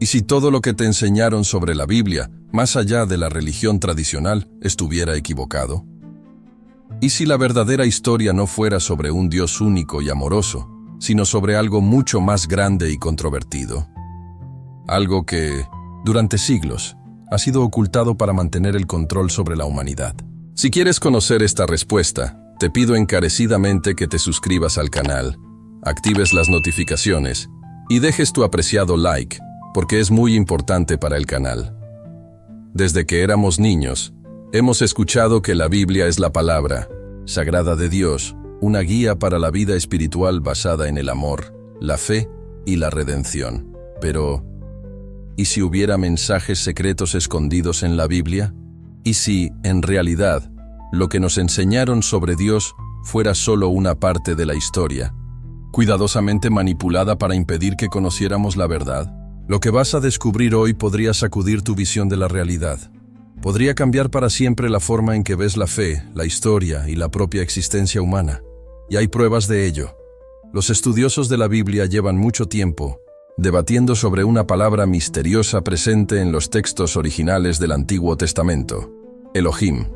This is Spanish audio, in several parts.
¿Y si todo lo que te enseñaron sobre la Biblia, más allá de la religión tradicional, estuviera equivocado? ¿Y si la verdadera historia no fuera sobre un Dios único y amoroso, sino sobre algo mucho más grande y controvertido? Algo que, durante siglos, ha sido ocultado para mantener el control sobre la humanidad. Si quieres conocer esta respuesta, te pido encarecidamente que te suscribas al canal, actives las notificaciones y dejes tu apreciado like, porque es muy importante para el canal. Desde que éramos niños, hemos escuchado que la Biblia es la palabra sagrada de Dios, una guía para la vida espiritual basada en el amor, la fe y la redención. Pero, ¿y si hubiera mensajes secretos escondidos en la Biblia? ¿Y si, en realidad, lo que nos enseñaron sobre Dios fuera solo una parte de la historia, cuidadosamente manipulada para impedir que conociéramos la verdad? Lo que vas a descubrir hoy podría sacudir tu visión de la realidad. Podría cambiar para siempre la forma en que ves la fe, la historia y la propia existencia humana. Y hay pruebas de ello. Los estudiosos de la Biblia llevan mucho tiempo debatiendo sobre una palabra misteriosa presente en los textos originales del Antiguo Testamento: Elohim.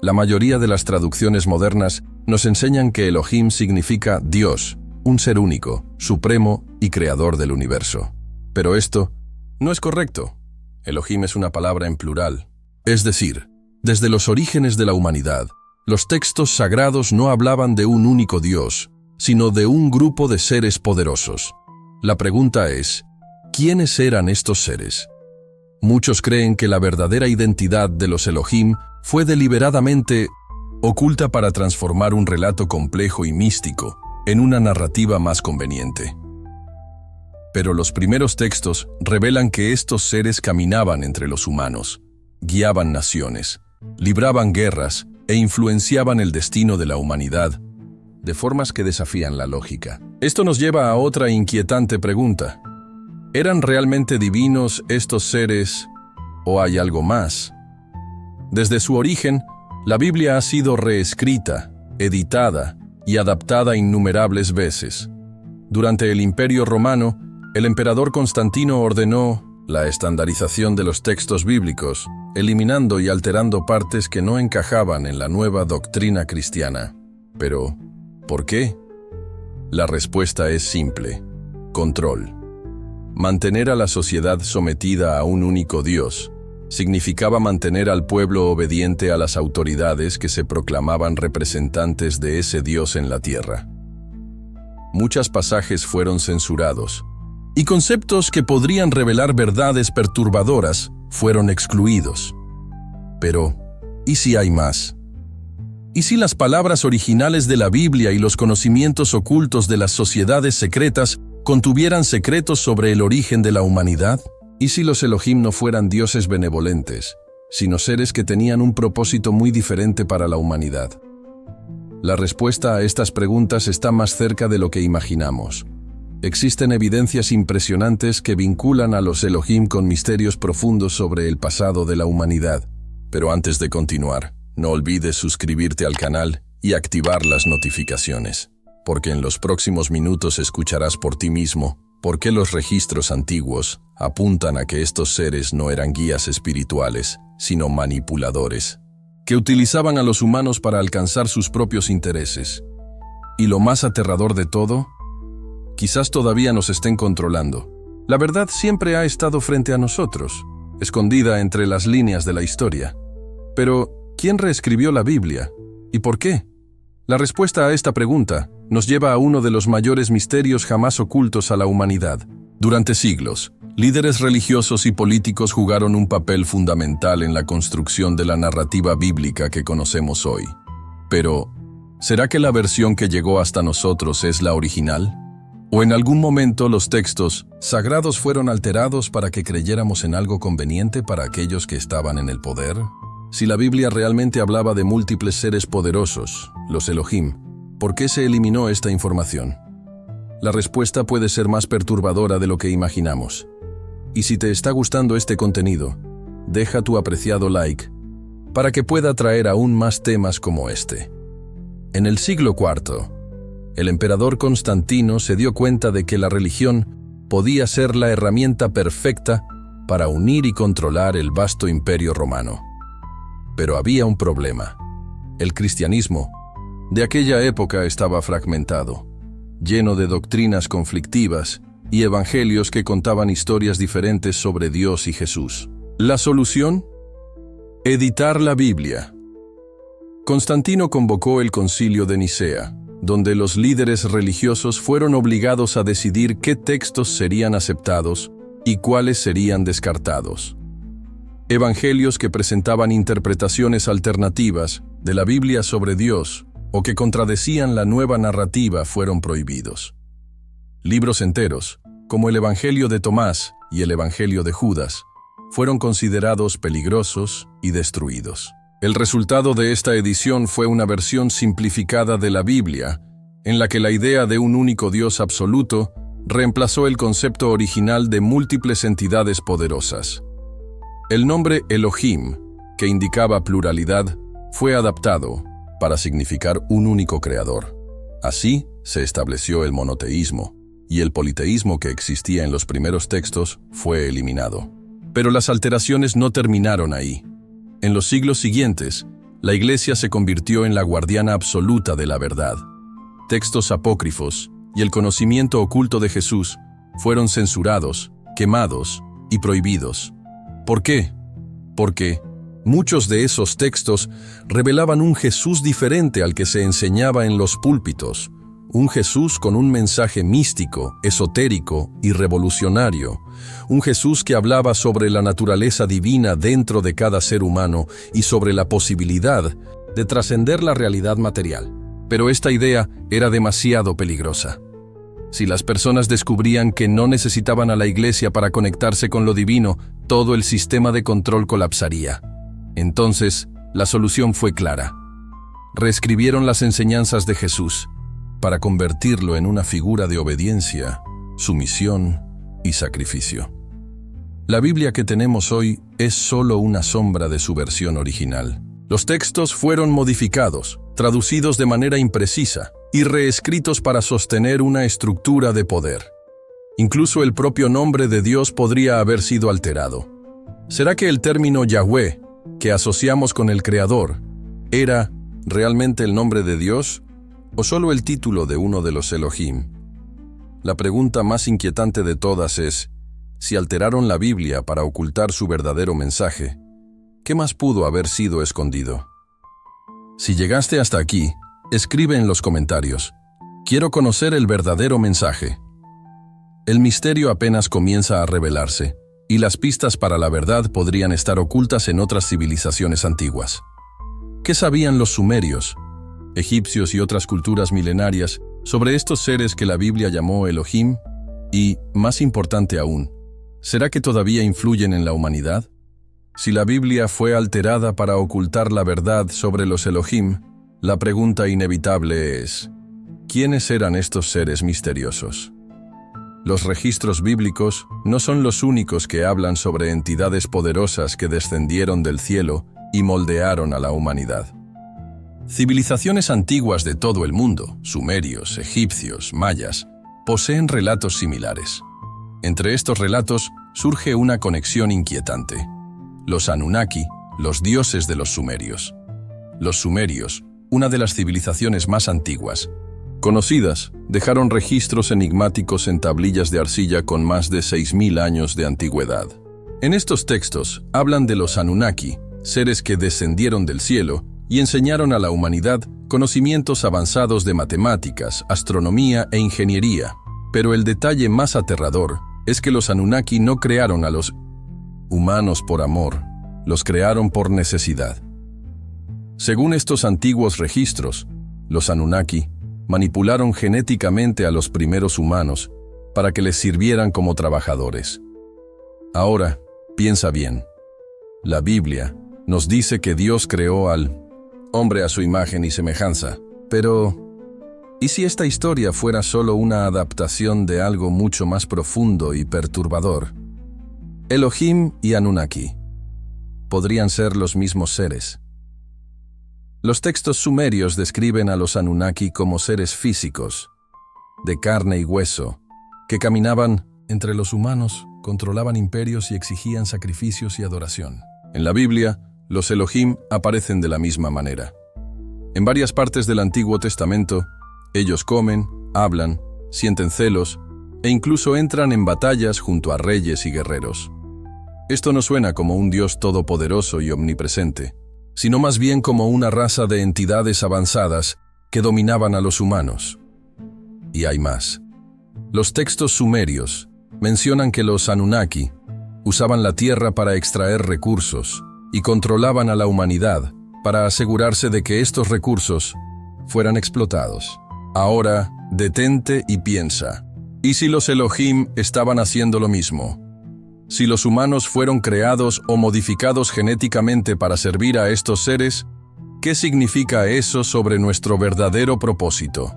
La mayoría de las traducciones modernas nos enseñan que Elohim significa Dios, un ser único, supremo y creador del universo. Pero esto no es correcto. Elohim es una palabra en plural. Es decir, desde los orígenes de la humanidad, los textos sagrados no hablaban de un único Dios, sino de un grupo de seres poderosos. La pregunta es, ¿quiénes eran estos seres? Muchos creen que la verdadera identidad de los Elohim fue deliberadamente oculta para transformar un relato complejo y místico en una narrativa más conveniente. Pero los primeros textos revelan que estos seres caminaban entre los humanos, guiaban naciones, libraban guerras e influenciaban el destino de la humanidad de formas que desafían la lógica. Esto nos lleva a otra inquietante pregunta. ¿Eran realmente divinos estos seres o hay algo más? Desde su origen, la Biblia ha sido reescrita, editada y adaptada innumerables veces. Durante el Imperio Romano, el emperador Constantino ordenó la estandarización de los textos bíblicos, eliminando y alterando partes que no encajaban en la nueva doctrina cristiana. Pero, ¿por qué? La respuesta es simple: control. Mantener a la sociedad sometida a un único Dios significaba mantener al pueblo obediente a las autoridades que se proclamaban representantes de ese Dios en la tierra. Muchos pasajes fueron censurados, y conceptos que podrían revelar verdades perturbadoras fueron excluidos. Pero, ¿y si hay más? ¿Y si las palabras originales de la Biblia y los conocimientos ocultos de las sociedades secretas contuvieran secretos sobre el origen de la humanidad? ¿Y si los Elohim no fueran dioses benevolentes, sino seres que tenían un propósito muy diferente para la humanidad? La respuesta a estas preguntas está más cerca de lo que imaginamos. Existen evidencias impresionantes que vinculan a los Elohim con misterios profundos sobre el pasado de la humanidad. Pero antes de continuar, no olvides suscribirte al canal y activar las notificaciones, porque en los próximos minutos escucharás por ti mismo por qué los registros antiguos apuntan a que estos seres no eran guías espirituales, sino manipuladores, que utilizaban a los humanos para alcanzar sus propios intereses. Y lo más aterrador de todo, quizás todavía nos estén controlando. La verdad siempre ha estado frente a nosotros, escondida entre las líneas de la historia. Pero, ¿quién reescribió la Biblia? ¿Y por qué? La respuesta a esta pregunta nos lleva a uno de los mayores misterios jamás ocultos a la humanidad. Durante siglos, líderes religiosos y políticos jugaron un papel fundamental en la construcción de la narrativa bíblica que conocemos hoy. Pero, ¿será que la versión que llegó hasta nosotros es la original? ¿O en algún momento los textos sagrados fueron alterados para que creyéramos en algo conveniente para aquellos que estaban en el poder? Si la Biblia realmente hablaba de múltiples seres poderosos, los Elohim, ¿por qué se eliminó esta información? La respuesta puede ser más perturbadora de lo que imaginamos. Y si te está gustando este contenido, deja tu apreciado like para que pueda traer aún más temas como este. En el siglo IV, el emperador Constantino se dio cuenta de que la religión podía ser la herramienta perfecta para unir y controlar el vasto imperio romano. Pero había un problema. El cristianismo de aquella época estaba fragmentado, lleno de doctrinas conflictivas y evangelios que contaban historias diferentes sobre Dios y Jesús. ¿La solución? Editar la Biblia. Constantino convocó el Concilio de Nicea, donde los líderes religiosos fueron obligados a decidir qué textos serían aceptados y cuáles serían descartados. Evangelios que presentaban interpretaciones alternativas de la Biblia sobre Dios o que contradecían la nueva narrativa fueron prohibidos. Libros enteros, como el Evangelio de Tomás y el Evangelio de Judas, fueron considerados peligrosos y destruidos. El resultado de esta edición fue una versión simplificada de la Biblia, en la que la idea de un único Dios absoluto reemplazó el concepto original de múltiples entidades poderosas. El nombre Elohim, que indicaba pluralidad, fue adaptado para significar un único creador. Así se estableció el monoteísmo, y el politeísmo que existía en los primeros textos fue eliminado. Pero las alteraciones no terminaron ahí. En los siglos siguientes, la Iglesia se convirtió en la guardiana absoluta de la verdad. Textos apócrifos y el conocimiento oculto de Jesús fueron censurados, quemados y prohibidos. ¿Por qué? Porque muchos de esos textos revelaban un Jesús diferente al que se enseñaba en los púlpitos, un Jesús con un mensaje místico, esotérico y revolucionario, un Jesús que hablaba sobre la naturaleza divina dentro de cada ser humano y sobre la posibilidad de trascender la realidad material. Pero esta idea era demasiado peligrosa. Si las personas descubrían que no necesitaban a la Iglesia para conectarse con lo divino, todo el sistema de control colapsaría. Entonces, la solución fue clara. Reescribieron las enseñanzas de Jesús para convertirlo en una figura de obediencia, sumisión y sacrificio. La Biblia que tenemos hoy es solo una sombra de su versión original. Los textos fueron modificados, traducidos de manera imprecisa y reescritos para sostener una estructura de poder. Incluso el propio nombre de Dios podría haber sido alterado. ¿Será que el término Yahweh, que asociamos con el Creador, era realmente el nombre de Dios o solo el título de uno de los Elohim? La pregunta más inquietante de todas es, si alteraron la Biblia para ocultar su verdadero mensaje, ¿qué más pudo haber sido escondido? Si llegaste hasta aquí, escribe en los comentarios. Quiero conocer el verdadero mensaje. El misterio apenas comienza a revelarse, y las pistas para la verdad podrían estar ocultas en otras civilizaciones antiguas. ¿Qué sabían los sumerios, egipcios y otras culturas milenarias sobre estos seres que la Biblia llamó Elohim? Y, más importante aún, ¿será que todavía influyen en la humanidad? Si la Biblia fue alterada para ocultar la verdad sobre los Elohim, la pregunta inevitable es, ¿quiénes eran estos seres misteriosos? Los registros bíblicos no son los únicos que hablan sobre entidades poderosas que descendieron del cielo y moldearon a la humanidad. Civilizaciones antiguas de todo el mundo, sumerios, egipcios, mayas, poseen relatos similares. Entre estos relatos surge una conexión inquietante. Los Anunnaki, los dioses de los sumerios. Los sumerios, una de las civilizaciones más antiguas conocidas, dejaron registros enigmáticos en tablillas de arcilla con más de 6000 años de antigüedad. En estos textos hablan de los Anunnaki, seres que descendieron del cielo y enseñaron a la humanidad conocimientos avanzados de matemáticas, astronomía e ingeniería. Pero el detalle más aterrador es que los Anunnaki no crearon a los humanos por amor, los crearon por necesidad. Según estos antiguos registros, los Anunnaki manipularon genéticamente a los primeros humanos para que les sirvieran como trabajadores. Ahora, piensa bien. La Biblia nos dice que Dios creó al hombre a su imagen y semejanza, pero ¿y si esta historia fuera solo una adaptación de algo mucho más profundo y perturbador? Elohim y Anunnaki podrían ser los mismos seres. Los textos sumerios describen a los Anunnaki como seres físicos, de carne y hueso, que caminaban entre los humanos, controlaban imperios y exigían sacrificios y adoración. En la Biblia, los Elohim aparecen de la misma manera. En varias partes del Antiguo Testamento, ellos comen, hablan, sienten celos e incluso entran en batallas junto a reyes y guerreros. Esto no suena como un Dios todopoderoso y omnipresente, sino más bien como una raza de entidades avanzadas que dominaban a los humanos. Y hay más. Los textos sumerios mencionan que los Anunnaki usaban la tierra para extraer recursos y controlaban a la humanidad para asegurarse de que estos recursos fueran explotados. Ahora, detente y piensa. ¿Y si los Elohim estaban haciendo lo mismo? Si los humanos fueron creados o modificados genéticamente para servir a estos seres, ¿qué significa eso sobre nuestro verdadero propósito?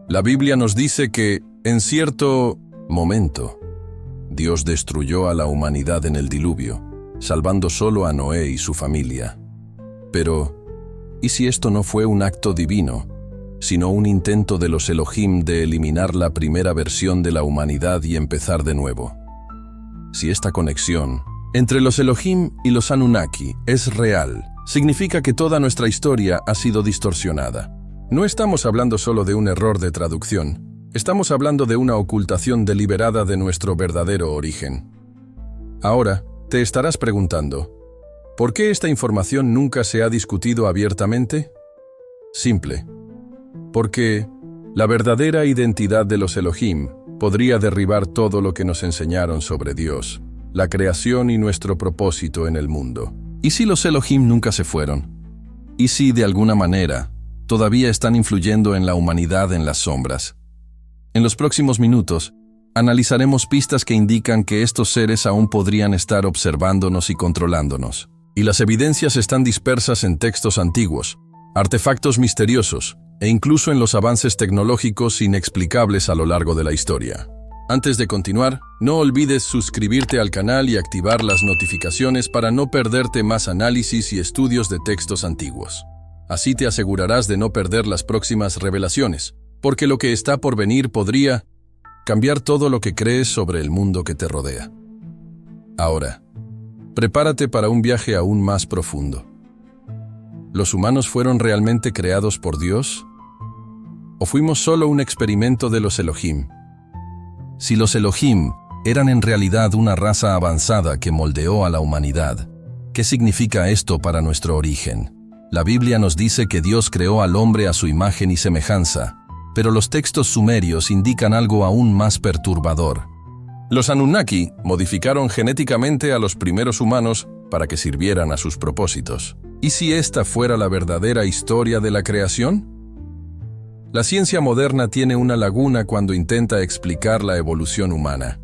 La Biblia nos dice que, en cierto momento, Dios destruyó a la humanidad en el diluvio, salvando solo a Noé y su familia. Pero, ¿y si esto no fue un acto divino, sino un intento de los Elohim de eliminar la primera versión de la humanidad y empezar de nuevo? Si esta conexión entre los Elohim y los Anunnaki es real, significa que toda nuestra historia ha sido distorsionada. No estamos hablando solo de un error de traducción, estamos hablando de una ocultación deliberada de nuestro verdadero origen. Ahora, te estarás preguntando, ¿por qué esta información nunca se ha discutido abiertamente? Simple. Porque la verdadera identidad de los Elohim podría derribar todo lo que nos enseñaron sobre Dios, la creación y nuestro propósito en el mundo. ¿Y si los Elohim nunca se fueron? ¿Y si, de alguna manera, todavía están influyendo en la humanidad en las sombras? En los próximos minutos, analizaremos pistas que indican que estos seres aún podrían estar observándonos y controlándonos. Y las evidencias están dispersas en textos antiguos, artefactos misteriosos, e incluso en los avances tecnológicos inexplicables a lo largo de la historia. Antes de continuar, no olvides suscribirte al canal y activar las notificaciones para no perderte más análisis y estudios de textos antiguos. Así te asegurarás de no perder las próximas revelaciones, porque lo que está por venir podría cambiar todo lo que crees sobre el mundo que te rodea. Ahora, prepárate para un viaje aún más profundo. ¿Los humanos fueron realmente creados por Dios? ¿O fuimos solo un experimento de los Elohim? Si los Elohim eran en realidad una raza avanzada que moldeó a la humanidad, ¿qué significa esto para nuestro origen? La Biblia nos dice que Dios creó al hombre a su imagen y semejanza, pero los textos sumerios indican algo aún más perturbador. Los Anunnaki modificaron genéticamente a los primeros humanos para que sirvieran a sus propósitos. ¿Y si esta fuera la verdadera historia de la creación? La ciencia moderna tiene una laguna cuando intenta explicar la evolución humana.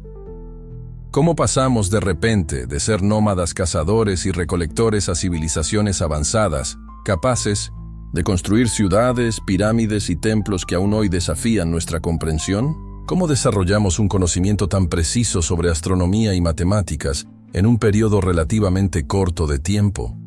¿Cómo pasamos de repente de ser nómadas cazadores y recolectores a civilizaciones avanzadas, capaces de construir ciudades, pirámides y templos que aún hoy desafían nuestra comprensión? ¿Cómo desarrollamos un conocimiento tan preciso sobre astronomía y matemáticas en un periodo relativamente corto de tiempo?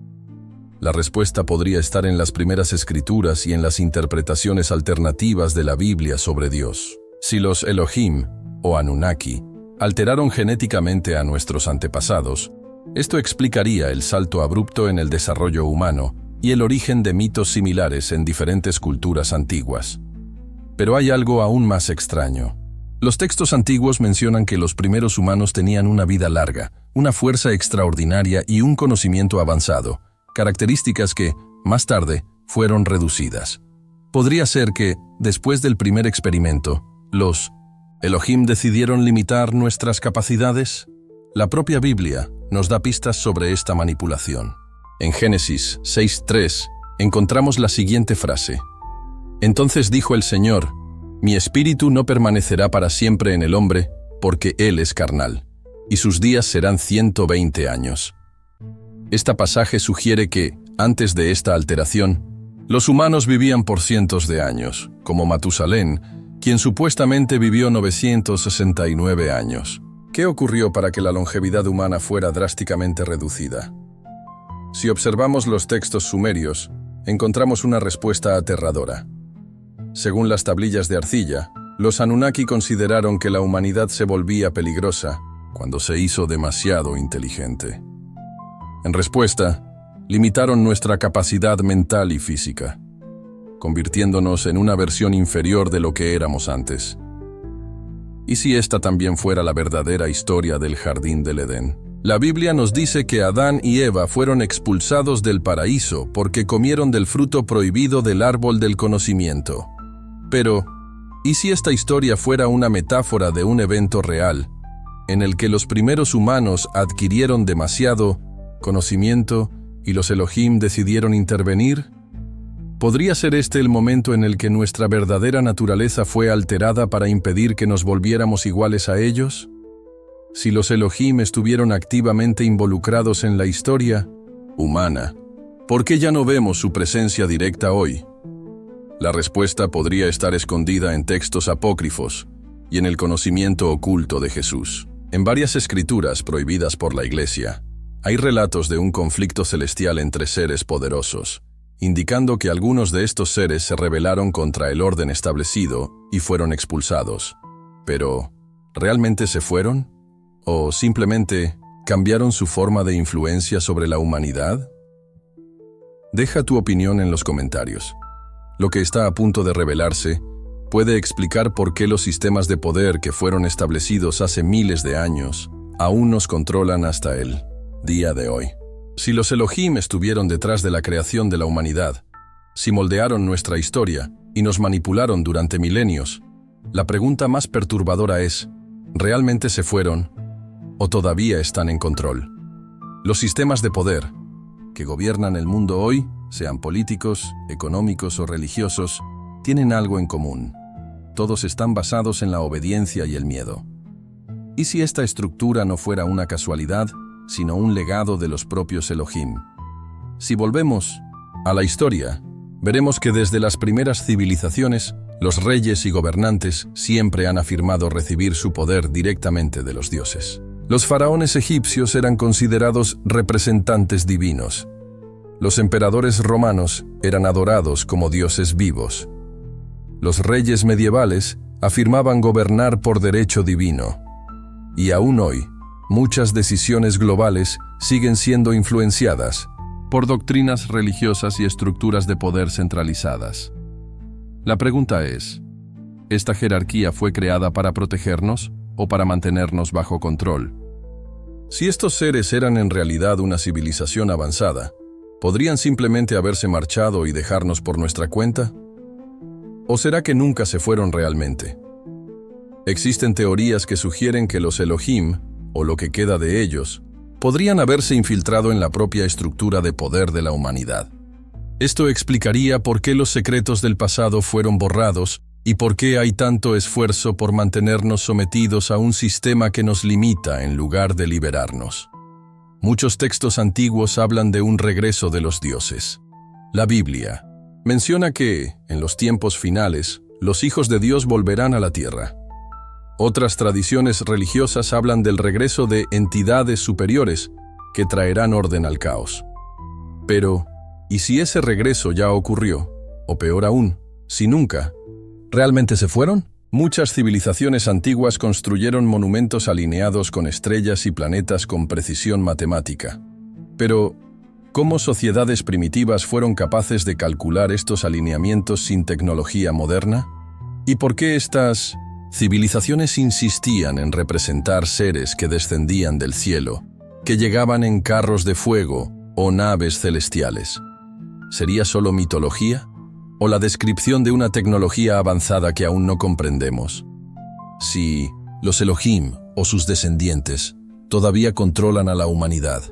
La respuesta podría estar en las primeras escrituras y en las interpretaciones alternativas de la Biblia sobre Dios. Si los Elohim, o Anunnaki, alteraron genéticamente a nuestros antepasados, esto explicaría el salto abrupto en el desarrollo humano y el origen de mitos similares en diferentes culturas antiguas. Pero hay algo aún más extraño. Los textos antiguos mencionan que los primeros humanos tenían una vida larga, una fuerza extraordinaria y un conocimiento avanzado, características que, más tarde, fueron reducidas. Podría ser que, después del primer experimento, los Elohim decidieron limitar nuestras capacidades. La propia Biblia nos da pistas sobre esta manipulación. En Génesis 6:3 encontramos la siguiente frase: Entonces dijo el Señor, mi espíritu no permanecerá para siempre en el hombre, porque él es carnal, y sus días serán 120 años. Este pasaje sugiere que, antes de esta alteración, los humanos vivían por cientos de años, como Matusalén, quien supuestamente vivió 969 años. ¿Qué ocurrió para que la longevidad humana fuera drásticamente reducida? Si observamos los textos sumerios, encontramos una respuesta aterradora. Según las tablillas de arcilla, Los Anunnaki consideraron que la humanidad se volvía peligrosa cuando se hizo demasiado inteligente. En respuesta, limitaron nuestra capacidad mental y física, convirtiéndonos en una versión inferior de lo que éramos antes. ¿Y si esta también fuera la verdadera historia del Jardín del Edén? La Biblia nos dice que Adán y Eva fueron expulsados del paraíso porque comieron del fruto prohibido del árbol del conocimiento. Pero, ¿y si esta historia fuera una metáfora de un evento real, en el que los primeros humanos adquirieron demasiado conocimiento y los Elohim decidieron intervenir? ¿Podría ser este el momento en el que nuestra verdadera naturaleza fue alterada para impedir que nos volviéramos iguales a ellos? Si los Elohim estuvieron activamente involucrados en la historia humana, ¿por qué ya no vemos su presencia directa hoy? La respuesta podría estar escondida en textos apócrifos y en el conocimiento oculto de Jesús. En varias escrituras prohibidas por la Iglesia, hay relatos de un conflicto celestial entre seres poderosos, indicando que algunos de estos seres se rebelaron contra el orden establecido y fueron expulsados. Pero, ¿realmente se fueron? ¿O simplemente cambiaron su forma de influencia sobre la humanidad? Deja tu opinión en los comentarios. Lo que está a punto de revelarse puede explicar por qué los sistemas de poder que fueron establecidos hace miles de años aún nos controlan hasta el día de hoy. Si los Elohim estuvieron detrás de la creación de la humanidad, si moldearon nuestra historia y nos manipularon durante milenios, la pregunta más perturbadora es, ¿realmente se fueron o todavía están en control? Los sistemas de poder que gobiernan el mundo hoy, sean políticos, económicos o religiosos, tienen algo en común. Todos están basados en la obediencia y el miedo. ¿Y si esta estructura no fuera una casualidad, sino un legado de los propios Elohim? Si volvemos a la historia, veremos que desde las primeras civilizaciones, los reyes y gobernantes siempre han afirmado recibir su poder directamente de los dioses. Los faraones egipcios eran considerados representantes divinos. Los emperadores romanos eran adorados como dioses vivos. Los reyes medievales afirmaban gobernar por derecho divino. Y aún hoy, muchas decisiones globales siguen siendo influenciadas por doctrinas religiosas y estructuras de poder centralizadas. La pregunta es, ¿esta jerarquía fue creada para protegernos o para mantenernos bajo control? Si estos seres eran en realidad una civilización avanzada, ¿podrían simplemente haberse marchado y dejarnos por nuestra cuenta? ¿O será que nunca se fueron realmente? Existen teorías que sugieren que los Elohim, o lo que queda de ellos, podrían haberse infiltrado en la propia estructura de poder de la humanidad. Esto explicaría por qué los secretos del pasado fueron borrados y por qué hay tanto esfuerzo por mantenernos sometidos a un sistema que nos limita en lugar de liberarnos. Muchos textos antiguos hablan de un regreso de los dioses. La Biblia menciona que, en los tiempos finales, los hijos de Dios volverán a la tierra. Otras tradiciones religiosas hablan del regreso de entidades superiores que traerán orden al caos. Pero, ¿y si ese regreso ya ocurrió? O peor aún, si nunca. ¿Realmente se fueron? Muchas civilizaciones antiguas construyeron monumentos alineados con estrellas y planetas con precisión matemática. Pero, ¿cómo sociedades primitivas fueron capaces de calcular estos alineamientos sin tecnología moderna? ¿Y por qué estas civilizaciones insistían en representar seres que descendían del cielo, que llegaban en carros de fuego o naves celestiales? ¿Sería solo mitología? ¿O la descripción de una tecnología avanzada que aún no comprendemos? Si los Elohim o sus descendientes todavía controlan a la humanidad,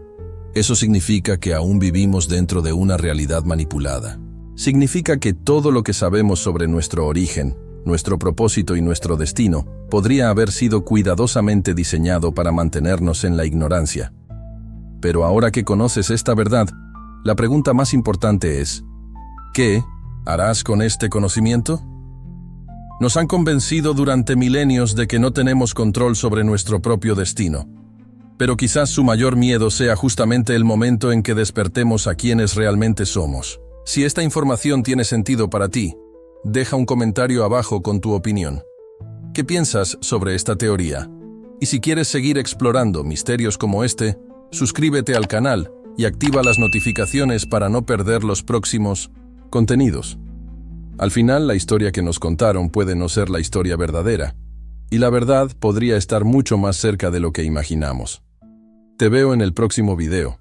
eso significa que aún vivimos dentro de una realidad manipulada. Significa que todo lo que sabemos sobre nuestro origen, nuestro propósito y nuestro destino podría haber sido cuidadosamente diseñado para mantenernos en la ignorancia. Pero ahora que conoces esta verdad, la pregunta más importante es, ¿qué harás con este conocimiento? Nos han convencido durante milenios de que no tenemos control sobre nuestro propio destino. Pero quizás su mayor miedo sea justamente el momento en que despertemos a quienes realmente somos. Si esta información tiene sentido para ti, deja un comentario abajo con tu opinión. ¿Qué piensas sobre esta teoría? Y si quieres seguir explorando misterios como este, suscríbete al canal y activa las notificaciones para no perder los próximos contenidos. Al final, la historia que nos contaron puede no ser la historia verdadera, y la verdad podría estar mucho más cerca de lo que imaginamos. Te veo en el próximo video.